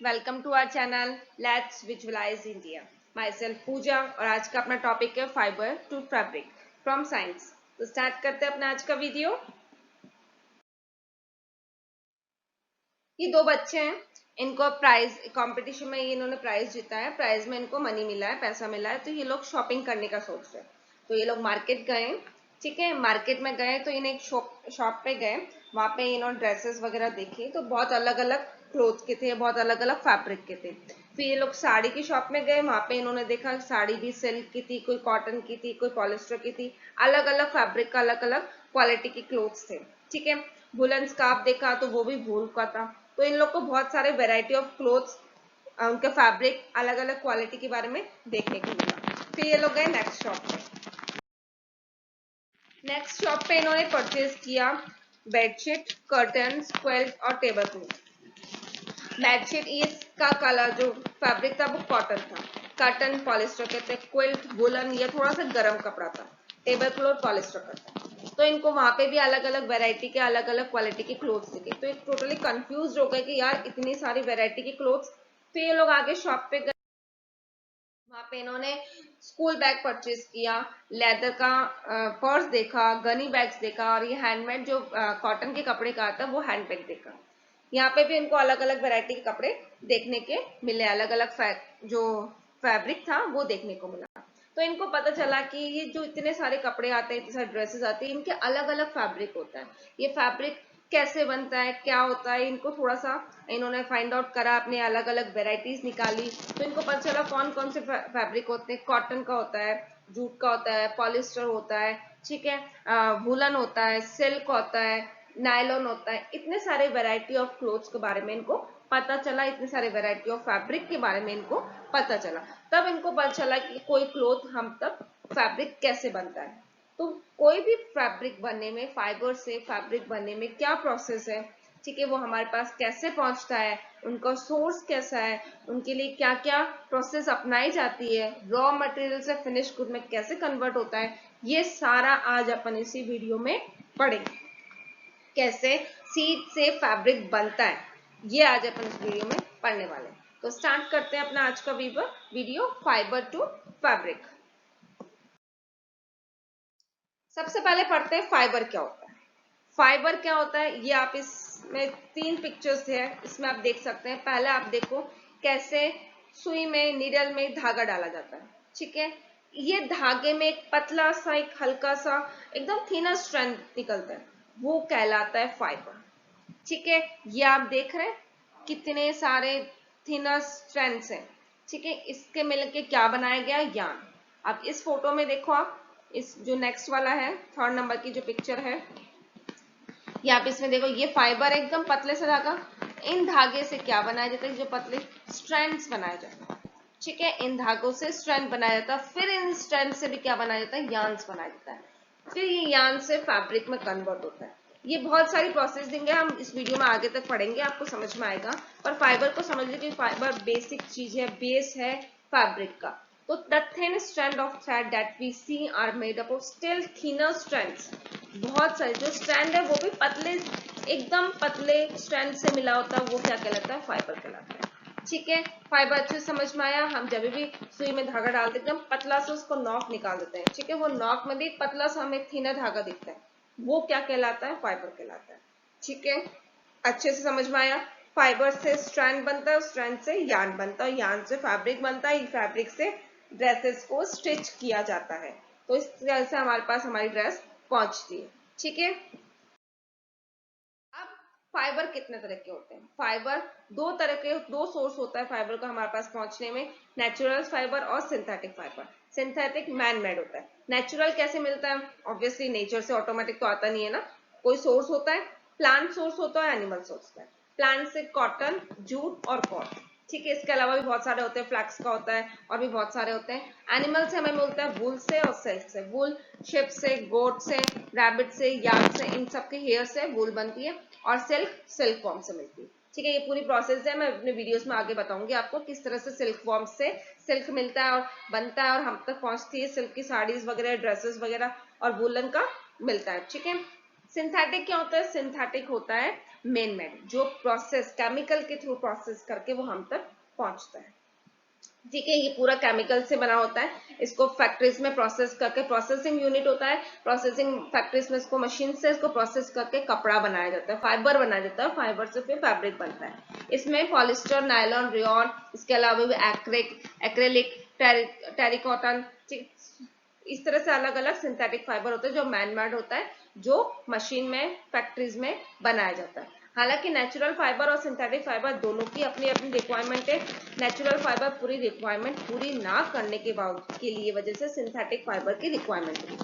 Welcome to our channel let's visualise India. Myself Pooja और आज का अपना टॉपिक है fibre to fabric from science. तो स्टार्ट करते हैं अपना आज का वीडियो। ये दो बच्चे हैं, इनको प्राइज कंपटीशन में इन्होंने प्राइज जीता है। प्राइज में इनको मनी मिला है, पैसा मिला है। तो ये लोग शॉपिंग करने का सोच रहे हैं। तो ये लोग मार्केट गए, ठीक है। मार्केट में गए तो इन्हें एक शॉप पे गए। वहां पे इन्होंने ड्रेसेस वगैरह देखे तो बहुत अलग अलग क्लोथ के थे, बहुत अलग अलग फैब्रिक के थे। फिर ये लोग साड़ी की शॉप में गए। वहां पे इन्होंने देखा साड़ी भी सिल्क की थी, कोई कॉटन की थी, कोई पॉलिस्टर की थी। अलग अलग फैब्रिक का अलग अलग क्वालिटी के क्लोथ्स थे, ठीक है। वुलन स्कार्फ देखा तो वो भी वूल का था। तो इन लोग को बहुत सारे वेराइटी ऑफ क्लोथ्स, उनके फैब्रिक अलग अलग क्वालिटी के बारे में देखने को मिला। फिर ये लोग गए नेक्स्ट शॉप पे। नेक्स्ट शॉप पे इन्होंने परचेज किया बेडशीट, कर्टन्स, क्विल्ट और टेबल क्लॉथ। बेडशीट इसका कलर जो फैब्रिक था वो कॉटन था, कर्टन पॉलिस्टर के थे, क्विल्ट वुलन ये थोड़ा सा गर्म कपड़ा था, टेबल क्लॉथ पॉलिस्टर का था। तो इनको वहां पे भी अलग अलग वेराइटी के अलग अलग क्वालिटी के क्लोथ्स दिखे। तो एक टोटली कंफ्यूज हो गए कि यार इतनी सारी वेराइटी के क्लोथ्स। तो ये लोग आगे शॉप पे गए। वहां पे इन्होंने स्कूल बैग परचेज किया, लेदर का पर्स देखा, गनी बैग्स देखा और ये हैंडमेड जो कॉटन के कपड़े का आता है वो हैंड बैग देखा। यहाँ पे भी इनको अलग अलग वैरायटी के कपड़े देखने के मिले, अलग अलग जो फैब्रिक था वो देखने को मिला। तो इनको पता चला कि ये जो इतने सारे कपड़े आते हैं, इतने सारे ड्रेसेस आते हैं, इनके अलग अलग फैब्रिक होता है। ये फैब्रिक कैसे बनता है, क्या होता है, इनको थोड़ा सा इन्होंने फाइंड आउट करा, अपने अलग अलग वेराइटीज निकाली। तो इनको पता चला कौन कौन से फैब्रिक होते हैं। कॉटन का होता है, जूट का होता है, पॉलिस्टर होता है, ठीक है, वुलन होता है, सिल्क होता है, नायलॉन होता है। इतने सारे वेराइटी ऑफ क्लोथ्स के बारे में इनको पता चला, इतने सारे वेराइटी ऑफ फैब्रिक के बारे में इनको पता चला। तब इनको पता चला कि कोई क्लोथ हम तब फैब्रिक कैसे बनता है। तो कोई भी फैब्रिक बनने में, फाइबर से फैब्रिक बनने में क्या प्रोसेस है, ठीक है, वो हमारे पास कैसे पहुंचता है, उनका सोर्स कैसा है, उनके लिए क्या क्या प्रोसेस अपनाई जाती है, रॉ मटेरियल से फिनिश गुड में कैसे कन्वर्ट होता है, ये सारा आज अपन इसी वीडियो में पढ़ेंगे। कैसे सीड से फैब्रिक बनता है ये आज अपन इस वीडियो में पढ़ने वाले हैं। तो स्टार्ट करते हैं अपना आज का वीडियो फाइबर टू फैब्रिक। सबसे पहले पढ़ते हैं फाइबर क्या होता है। फाइबर क्या होता है ये आप इसमें तीन पिक्चर्स है, इसमें आप देख सकते हैं। पहले आप देखो कैसे सुई में, नीडल में धागा डाला जाता है, ठीक है। ये धागे में एक पतला सा, एक हल्का सा, एकदम थिनर स्ट्रैंड निकलता है, वो कहलाता है फाइबर, ठीक है। ये आप देख रहे हैं कितने सारे थिनर स्ट्रैंड्स हैं, ठीक है। इसके मिलके क्या बनाया गया, यार्न। अब इस फोटो में देखो आप, इस जो नेक्स्ट वाला है, थर्ड नंबर की जो पिक्चर है, ये आप इसमें देखो, ये फाइबर एकदम पतले से धागा। इन धागे से क्या बनाया जाता है, जो पतले स्ट्रैंड्स बनाया जाता है, ठीक है। इन धागों से स्ट्रैंड बनाया जाता है। फिर इन स्ट्रैंड से भी क्या बनाया जाता है, यार्न्स बनाया जाता है। फिर ये यार्न से फैब्रिक में कन्वर्ट होता है। ये बहुत सारी प्रोसेस देंगे, हम इस वीडियो में आगे तक पढ़ेंगे, आपको समझ में आएगा। पर फाइबर को समझ लीजिए कि फाइबर बेसिक चीज है, बेस है फैब्रिक का। तो the thin strand of thread that we see are made up of still thinner strands. बहुत सारे जो स्ट्रैंड है वो भी पतले, एकदम पतले स्ट्रैंड से मिला होता है, वो क्या कहलाता है, फाइबर कहलाता है, ठीक है। फाइबर अच्छे समझ में आया। हम जब भी सुई में धागा डालते एकदम पतला से उसको नॉक निकाल देते हैं, ठीक है। वो नॉक में भी एक पतला सा हमें थिनर धागा दिखता है, वो क्या कहलाता है, फाइबर कहलाता है, ठीक है। अच्छे से समझ में आया। फाइबर से स्ट्रैंड बनता है, स्ट्रैंड से यार्न बनता है, यार्न से फैब्रिक बनता है, फैब्रिक से ड्रेसेस को स्टिच किया जाता है। तो इस तरह से हमारे पास हमारी ड्रेस पहुंचती है, ठीक है। अब फाइबर कितने तरह के होते हैं, फाइबर दो तरह के, दो सोर्स होता है फाइबर का हमारे पास पहुंचने में, नेचुरल फाइबर और synthetic fibre. Synthetic man made होता है, नेचुरल कैसे मिलता है, ऑब्वियसली नेचर से ऑटोमेटिक तो आता नहीं है ना, कोई सोर्स होता है, प्लांट सोर्स होता है, एनिमल सोर्स होता है। प्लांट से कॉटन, जूट और कॉटन, ठीक है। इसके अलावा भी बहुत सारे होते हैं, फ्लैक्स का होता है और भी बहुत सारे होते हैं। एनिमल से हमें मिलता है वूल से और सिल्क से। वूल शिप से, गोट से, रैबिट से, यार्ड से, इन सब के हेयर से वूल बनती है। और सिल्क सिल्क फॉर्म से मिलती है, ठीक है। ये पूरी प्रोसेस है, मैं अपने वीडियोस में आगे बताऊंगी आपको किस तरह से सिल्क फॉर्म से सिल्क मिलता है और बनता है और हम तक पहुंचती है सिल्क की साड़ीज वगैरह, ड्रेसेस वगैरह, और वूलन का मिलता है, ठीक है। सिंथेटिक क्या होता है, सिंथेटिक होता है मेन मेड, जो प्रोसेस केमिकल के थ्रू प्रोसेस करके वो हम तक पहुंचता है। ठीक है, ये पूरा केमिकल से बना होता है, इसको फैक्ट्रीज में प्रोसेस करके, प्रोसेसिंग यूनिट होता है, प्रोसेसिंग फैक्ट्रीज में इसको मशीन से इसको प्रोसेस करके कपड़ा बनाया जाता है, फाइबर बनाया जाता है, फाइबर से फिर फैब्रिक बनता है। इसमें पॉलिस्टर, नायलॉन, रेयॉन, इसके अलावा भी एक्रेलिक, टेरिकॉटन, इस तरह से अलग अलग सिंथेटिक फाइबर होते हैं जो मैन मेड होता है, जो मशीन में फैक्ट्रीज में बनाया जाता है। हालांकि नेचुरल फाइबर और सिंथेटिक फाइबर दोनों की अपनी अपनी रिक्वायरमेंट है। नेचुरल फाइबर पूरी रिक्वायरमेंट पूरी ना करने के बावजूद के लिए वजह से सिंथेटिक फाइबर की रिक्वायरमेंट हुई,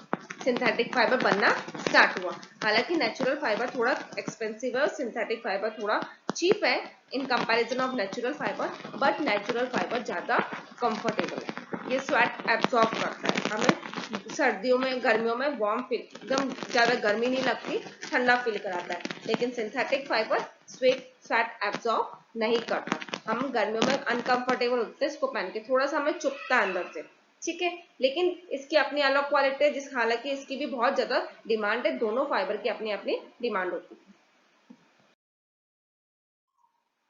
सिंथेटिक फाइबर बनना स्टार्ट हुआ। हालांकि नेचुरल फाइबर थोड़ा एक्सपेंसिव है और सिंथेटिक फाइबर थोड़ा चीप है in comparison of natural fibre, but natural fibre ज्यादा कंफर्टेबल है, ये स्वेट एब्सॉर्ब करता है, हमें सर्दियों में गर्मियों में वार्म फील, एकदम ज्यादा गर्मी नहीं लगती, ठंडा फील कराता है। लेकिन सिंथेटिक फाइबर स्वेट एब्सॉर्ब नहीं करता, हम गर्मियों में अनकंफर्टेबल होते हैं इसको पहन के, थोड़ा सा हमें चुभता है अंदर से। ठीक है, लेकिन इसकी अपनी अलग क्वालिटी है, जिस हालांकि इसकी भी बहुत ज्यादा डिमांड है, दोनों फाइबर की अपनी अपनी डिमांड होती है।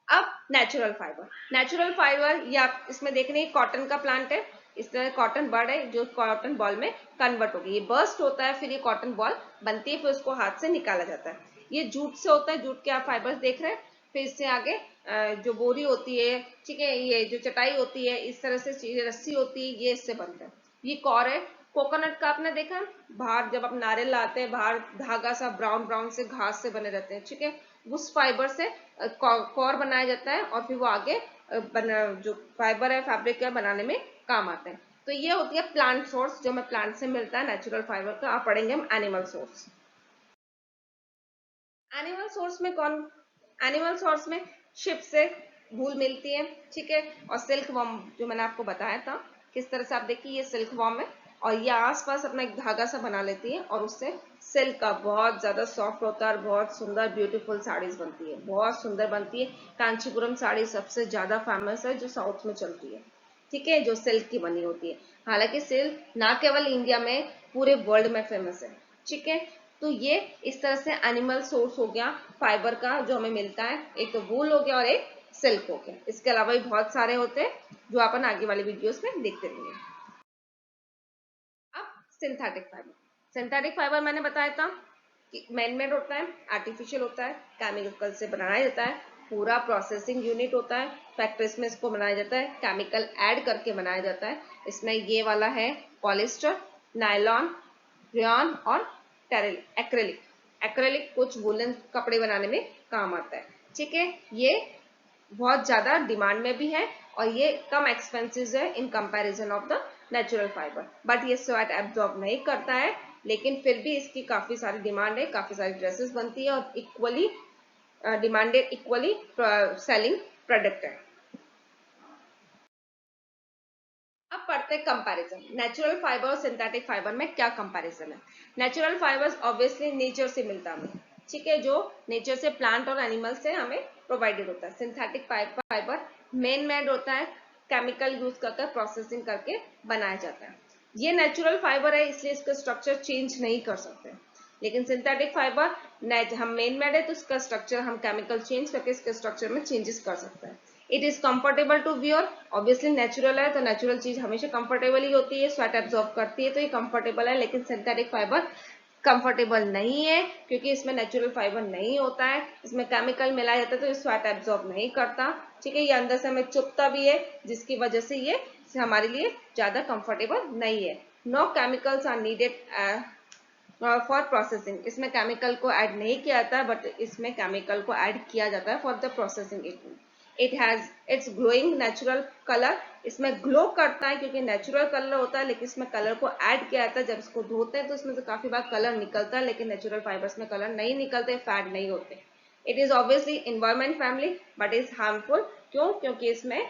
अब नेचुरल फाइबर ये आप इसमें देख रहे हैं, कॉटन का प्लांट है, इस तरह कॉटन बर्ड है जो कॉटन बॉल में कन्वर्ट होगी, ये बर्स्ट होता है, फिर ये कॉटन बॉल बनती है, फिर उसको हाथ से निकाला जाता है। ये जूट से होता है, जूट के आप फाइबर्स देख रहे हैं। फिर इससे आगे जो बोरी होती है, ठीक है, ये जो चटाई होती है, इस तरह से रस्सी होती है, ये इससे बनता है। ये कॉर है, कोकोनट का आपने देखा बाहर जब आप नारियल लाते हैं, बाहर धागा सा ब्राउन ब्राउन से घास से बने रहते हैं, ठीक है, उस फाइबर से कॉर बनाया जाता है और फिर वो आगे जो फाइबर है फैब्रिक है बनाने में काम आता है। तो ये होती है प्लांट सोर्स, जो हमें प्लांट से मिलता है नेचुरल फाइबर का। आप पढ़ेंगे हम एनिमल सोर्स। एनिमल सोर्स में एनिमल सोर्स में शिप से वूल मिलती है, ठीक है, और सिल्क वॉर्म जो मैंने आपको बताया था किस तरह से, आप देखिए ये सिल्क वॉर्म है और ये आसपास अपना एक धागा सा बना लेती है और उससे सिल्क का बहुत ज्यादा सॉफ्ट होता है और बहुत सुंदर ब्यूटीफुल साड़ीज बनती है, बहुत सुंदर बनती है। कांचीपुरम साड़ी सबसे ज्यादा फेमस है जो साउथ में चलती है, ठीक है, जो सिल्क की बनी होती है। हालांकि सिल्क ना केवल इंडिया में, पूरे वर्ल्ड में फेमस है, ठीक है। तो ये इस तरह से एनिमल सोर्स हो गया फाइबर का जो हमें मिलता है, एक तो वूल हो गया और एक सिल्क हो गया। इसके अलावा भी बहुत सारे होते हैं जो अपन आगे वाले वीडियोस में देखते रहेंगे। अब सिंथेटिक फाइबर मैंने बताया था कि मैन मेड होता है, आर्टिफिशियल होता है, केमिकल से बनाया जाता है, पूरा प्रोसेसिंग यूनिट होता है, फैक्ट्रीज में इसको बनाया जाता है, केमिकल ऐड करके बनाया जाता है। इसमें ये वाला है पॉलिस्टर, नायलॉन, रेयॉन और एक्रेलिक। एक्रेलिक कुछ वुलन कपड़े बनाने में काम आता है, ठीक है। ये बहुत ज्यादा डिमांड में भी है और ये कम एक्सपेंसिव है in comparison of the natural fibre, but ये स्वेट एब्जॉर्ब नहीं करता है, लेकिन फिर भी इसकी काफी सारी डिमांड है, काफी सारी ड्रेसेस बनती है और equally demanded, equally selling product है। अब पढ़ते हैं कंपैरिजन, नेचुरल फाइबर और सिंथेटिक फाइबर में क्या कंपैरिजन है। नेचुरल फाइबर्स ऑब्वियसली नेचर से मिलता है हमें, ठीक है, जो नेचर से प्लांट और एनिमल से हमें प्रोवाइडेड होता है। सिंथेटिक फाइबर मेन मेड होता है, केमिकल यूज करके प्रोसेसिंग करके बनाया जाता है। ये नेचुरल फाइबर है इसलिए इसका स्ट्रक्चर चेंज नहीं कर सकते, लेकिन सिंथेटिक फाइबर हम मेन मेड है तो इसका स्ट्रक्चर हम केमिकल चेंज करके इसके स्ट्रक्चर में चेंजेस कर सकते हैं। It is comfortable to wear, obviously natural है तो नेचुरल चीज हमेशा कंफर्टेबल ही होती है, स्वेट एब्जॉर्ब करती है तो ये कंफर्टेबल है। लेकिन सिंथेटिक फाइबर कंफर्टेबल नहीं है क्योंकि इसमें नेचुरल फाइबर नहीं होता है, इसमें केमिकल मिलाया जाता है तो ये स्वेट एब्जॉर्ब नहीं करता, ठीक है, ये अंदर से हमें चुभता भी है जिसकी वजह से ये हमारे लिए ज्यादा कंफर्टेबल नहीं है। No chemicals are needed for processing, इसमें केमिकल को ऐड नहीं किया जाता है बट इसमें केमिकल को ऐड किया जाता है for the processing. It has its glowing natural colour, इसमें ग्लो करता है क्योंकि नेचुरल कलर होता है, लेकिन इसमें कलर को ऐड किया जाता है। जब इसको धोते हैं तो इसमें से काफी बार कलर निकलता है, लेकिन नेचुरल फाइबर्स में कलर नहीं निकलते, फैट नहीं होते। It is obviously environment friendly but is harmful, क्यों, क्योंकि इसमें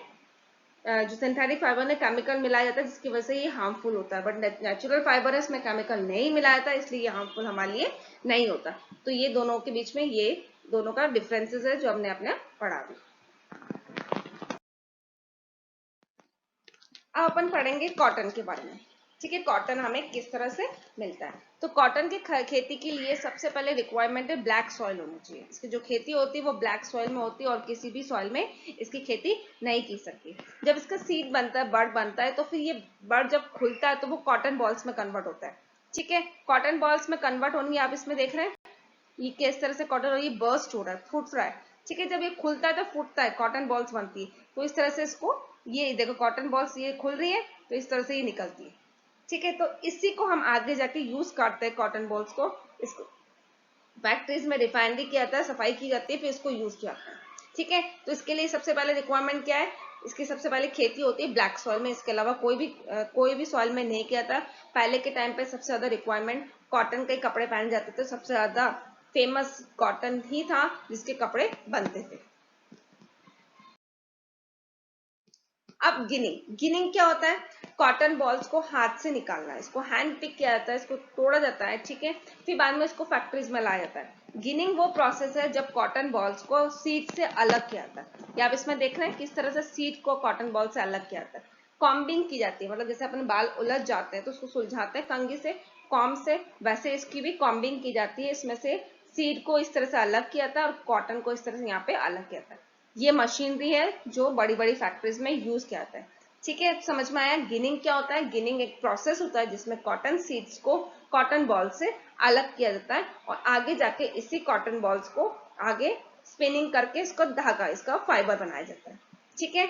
जो सिंथेटिक फाइबर में केमिकल मिलाया जाता है जिसकी वजह से ये हार्मफुल होता है, बट नेचुरल फाइबर है इसमें केमिकल नहीं मिलाया जाता इसलिए ये हार्मफुल हमारे लिए नहीं होता। तो ये दोनों के बीच में ये दोनों का डिफरेंसेस है जो हमने अपने पढ़ा भी। अब अपन पढ़ेंगे कॉटन के बारे में, ठीक है, कॉटन हमें किस तरह से मिलता है। तो कॉटन की खेती के लिए सबसे पहले रिक्वायरमेंट है ब्लैक सॉइल होनी चाहिए। इसकी जो खेती होती है वो ब्लैक सॉइल में होती है और किसी भी सॉइल में इसकी खेती नहीं की सकती। जब इसका सीड बनता है, बर्ड बनता है, तो फिर ये बर्ड जब खुलता है तो वो कॉटन बॉल्स में कन्वर्ट होता है। ठीक है, कॉटन बॉल्स में कन्वर्ट होनी आप इसमें देख रहे हैं, ये किस तरह से कॉटन, और ये बर्स्ट हो रहा है, फूट रहा है। ठीक है, जब ये खुलता है तो फूटता है, कॉटन बॉल्स बनती है। तो इस तरह से इसको, ये देखो कॉटन बॉल्स ये खुल रही है तो इस तरह से ये निकलती है। ठीक है, तो इसी को हम आगे जाके यूज करते हैं कॉटन बॉल्स को। इसको फैक्ट्रीज में रिफाइनरी किया जाता है, सफाई की जाती है, फिर इसको यूज किया जाता है। ठीक है, तो इसके लिए सबसे पहले रिक्वायरमेंट क्या है, इसकी सबसे पहले खेती होती है ब्लैक सॉइल में, इसके अलावा कोई भी सॉइल में नहीं किया था। पहले के टाइम पे सबसे ज्यादा रिक्वायरमेंट कॉटन के कपड़े पहने जाते थे, सबसे ज्यादा फेमस कॉटन ही था जिसके कपड़े बनते थे। अब गिनिंग क्या होता है, कॉटन बॉल्स को हाथ से निकालना है, इसको हैंड पिक किया जाता है, इसको तोड़ा जाता है। ठीक है, फिर बाद में इसको फैक्ट्रीज में लाया जाता है। गिनिंग वो प्रोसेस है जब कॉटन बॉल्स को सीड से अलग किया जाता है। ये आप इसमें देख रहे हैं किस तरह से सीड को कॉटन बॉल से अलग किया जाता है। कॉम्बिंग की जाती है, मतलब जैसे अपने बाल उलझ जाते हैं तो उसको सुलझाते हैं कंघी से, कॉम्ब से, वैसे इसकी भी कॉम्बिंग की जाती है। इसमें से सीड को इस तरह से अलग किया जाता है और कॉटन को इस तरह से यहाँ पे अलग किया जाता है। ये मशीनरी है जो बड़ी बड़ी फैक्ट्रीज में यूज किया जाता है। ठीक है, समझ में आया। गिनिंग क्या होता है, गिनिंग एक प्रोसेस होता है जिसमें कॉटन सीड्स को कॉटन बॉल से अलग किया जाता है और आगे जाके इसी कॉटन बॉल्स को आगे स्पिनिंग करके इसको धागा, इसका फाइबर बनाया जाता है। ठीक है,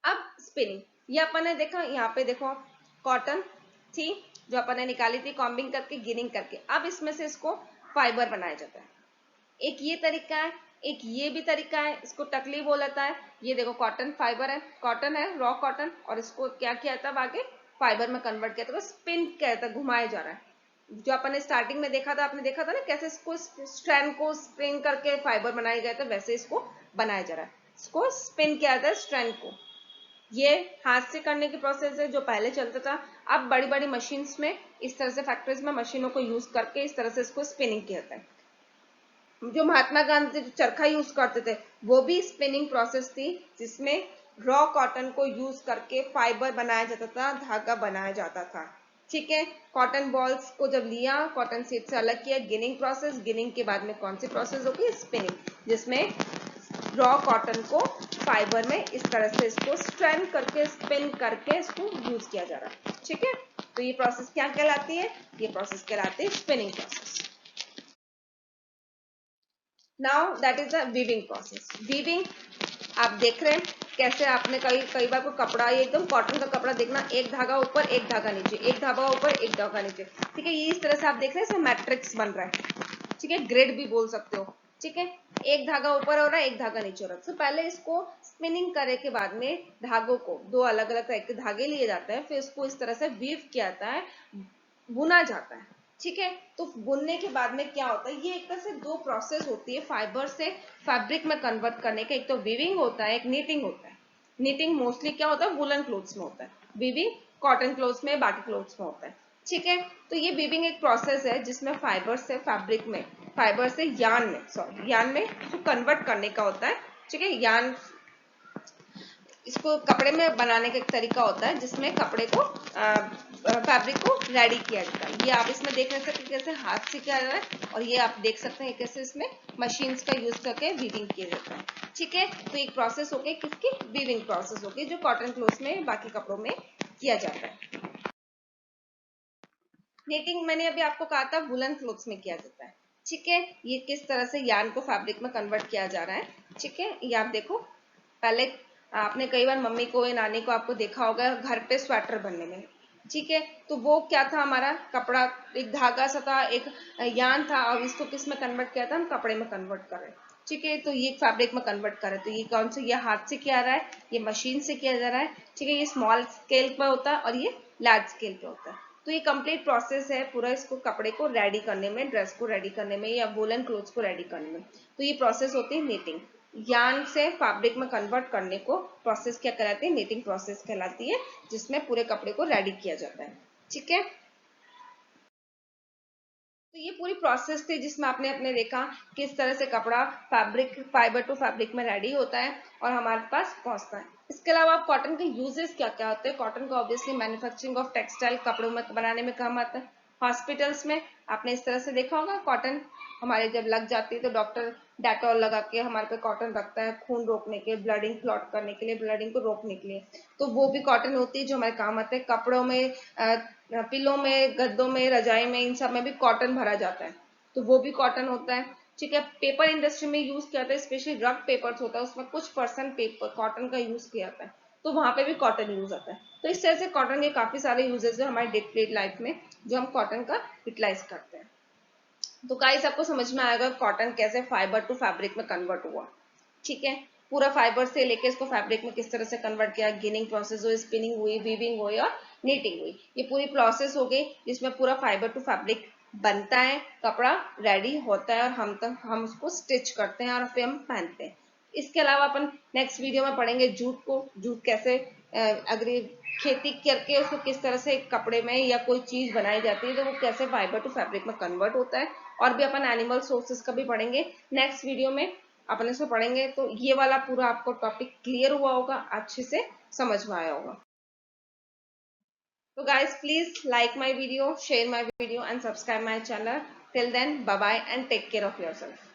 अब स्पिनिंग, ये अपन ने देखा, यहाँ पे देखो कॉटन थी जो अपन ने निकाली थी कॉम्बिंग करके, गिनिंग करके। अब इसमें से इसको फाइबर बनाया जाता है। एक ये तरीका है, एक ये भी तरीका है, इसको टकली बोला जाता है। ये देखो कॉटन फाइबर है, कॉटन है, रॉ कॉटन, और इसको क्या किया था आगे फाइबर में कन्वर्ट किया था, स्पिन किया था, घुमाया जा रहा है। जो अपन ने स्टार्टिंग में देखा था, आपने देखा था ना कैसे इसको स्ट्रैंड को स्प्रिंग करके फाइबर बनाया गया था, वैसे इसको बनाया जा रहा है। इसको स्पिन किया था स्ट्रैंड को। ये हाथ से करने की प्रोसेस है जो पहले चलता था। अब बड़ी बड़ी मशीन्स में इस तरह से फैक्ट्रीज में मशीनों को यूज करके इस तरह से इसको स्पिनिंग किया जाता है। जो महात्मा गांधी चरखा यूज करते थे वो भी स्पिनिंग प्रोसेस थी, जिसमें रॉ कॉटन को यूज करके फाइबर बनाया जाता था, धागा बनाया जाता था। ठीक है, कॉटन बॉल्स को जब लिया, कॉटन सीड से अलग किया, गिनिंग प्रोसेस, गिनिंग के बाद में कौन सी प्रोसेस होगी, स्पिनिंग, जिसमें रॉ कॉटन को फाइबर में इस तरह से इसको स्ट्रैंड करके स्पिन करके इसको यूज किया जा रहा है। ठीक है, तो ये प्रोसेस क्या कहलाती है, ये प्रोसेस कहलाती है spinning process. Now that is the weaving process. Weaving आप देख रहे हैं कैसे, आपने कई बार को कपड़ा, ये एकदम कॉटन का कपड़ा देखना, एक धागा ऊपर एक धागा नीचे, एक धागा ऊपर एक धागा नीचे। ठीक है, ये इस तरह से आप देख रहे हैं, इसमें मैट्रिक्स बन रहा है। ठीक है, ग्रिड भी बोल सकते हो। ठीक है, एक धागा ऊपर हो रहा है, एक धागा नीचे हो रहा है। तो पहले इसको स्पिनिंग करे के बाद में धागों को, दो अलग अलग तरह के धागे लिए जाते हैं, फिर इसको इस तरह से वीव किया जाता है, बुना जाता है। ठीक है, तो बुनने के बाद में क्या होता है, ये एक तरह से दो प्रोसेस होती है फाइबर से फैब्रिक में कन्वर्ट करने का। एक तो वीविंग होता है, एक नीटिंग होता है। नीटिंग मोस्टली क्या होता है, वुलन क्लोथ्स में होता है, वीविंग कॉटन क्लोथ्स में, बाकी क्लोथ्स में होता है। ठीक है, तो ये वीविंग एक प्रोसेस है जिसमें फाइबर से फैब्रिक में, फाइबर से यान में इसको कन्वर्ट करने का होता है। ठीक है, यान इसको कपड़े में बनाने का एक तरीका होता है जिसमें कपड़े को फैब्रिक को रेडी किया जाता है। ये आप इसमें देख सकते हैं कैसे हाथ से किया जा रहा है, और ये आप देख सकते हैं कैसे इसमें मशीन्स का यूज करके वीविंग किया जाता है। ठीक है, तो एक प्रोसेस हो गई किसकी, वीविंग प्रोसेस हो गई, जो कॉटन क्लोथ्स में, बाकी कपड़ों में किया जाता है। नेटिंग मैंने अभी आपको कहा था वुलन क्लोथ्स में किया जाता है। ठीक है, ये किस तरह से यार्न को फैब्रिक में कन्वर्ट किया जा रहा है। ठीक है, ये आप देखो, पहले आपने कई बार मम्मी को या नानी को आपको देखा होगा घर पे स्वेटर बनने में। ठीक है, तो वो क्या था, हमारा कपड़ा एक धागा सा था, एक यार्न था, और इसको किस में कन्वर्ट किया था, हम कपड़े में कन्वर्ट कर रहे हैं। ठीक है, तो ये फैब्रिक में कन्वर्ट कर रहे हैं। तो ये कौन सा, ये हाथ से किया रहा है, ये मशीन से किया जा रहा है। ठीक है, ये स्मॉल स्केल पर होता है और ये लार्ज स्केल पे होता है। तो ये कंप्लीट प्रोसेस है पूरा, इसको कपड़े को रेडी करने में, ड्रेस को रेडी करने में, या वुलन क्लोथ्स को रेडी करने में। तो ये प्रोसेस होती है नीटिंग, यार्न से फैब्रिक में कन्वर्ट करने को प्रोसेस क्या कहलाती है, नीटिंग प्रोसेस कहलाती है, जिसमें पूरे कपड़े को रेडी किया जाता है। ठीक है, तो ये पूरी प्रोसेस थी जिसमें आपने अपने देखा किस तरह से कपड़ा फाइबर टू फैब्रिक में रेडी होता है और हमारे पास पहुंचता है। इसके अलावा आप कॉटन के यूजेस क्या क्या होते हैं। कॉटन का ऑब्वियसली मैन्युफैक्चरिंग ऑफ टेक्सटाइल कपड़ों में बनाने में काम आता है। हॉस्पिटल्स में आपने इस तरह से देखा होगा, कॉटन हमारे जब लग जाती है तो डॉक्टर डेटॉल लगा के हमारे पे कॉटन रखता है खून रोकने के, ब्लडिंग क्लॉट करने के लिए, ब्लडिंग को रोकने के लिए। तो वो भी कॉटन होती है जो हमारे काम आते हैं। कपड़ों में, पिलो में, गद्दों में, रजाई में, इन सब में भी कॉटन भरा जाता है, तो वो भी कॉटन होता है। ठीक है, पेपर इंडस्ट्री में यूज किया जाता है, स्पेशली रग पेपर्स होता है उसमें कुछ % पेपर कॉटन का यूज किया जाता है, तो वहां पे भी कॉटन यूज आता है। तो इस तरह से कॉटन के काफी सारे यूजेस है हमारे डे टू डे लाइफ में जो हम कॉटन का यूटिलाइज करते हैं। तो गाइस आपको समझ में आएगा कॉटन कैसे फाइबर टू फैब्रिक में कन्वर्ट हुआ। ठीक है, पूरा फाइबर से लेके इसको फैब्रिक में किस तरह से कन्वर्ट किया, गिनिंग प्रोसेस हुई, स्पिनिंग हुई, वीविंग हुई और नीटिंग हुई, ये पूरी प्रोसेस हो गई जिसमें पूरा फाइबर टू फैब्रिक बनता है, कपड़ा रेडी होता है और हम उसको स्टिच करते हैं और फिर हम पहनते हैं। इसके अलावा अपन नेक्स्ट वीडियो में पढ़ेंगे जूट को, जूट कैसे अग्री खेती करके उसको किस तरह से कपड़े में या कोई चीज बनाई जाती है तो वो कैसे फाइबर टू फैब्रिक में कन्वर्ट होता है। और भी अपन एनिमल सोर्सेस का भी पढ़ेंगे नेक्स्ट वीडियो में, अपन इसको पढ़ेंगे। तो ये वाला पूरा आपको टॉपिक क्लियर हुआ होगा, अच्छे से समझ में आया होगा। So guys, please like my video, share my video and subscribe my channel. Till then, bye bye and take care of yourself.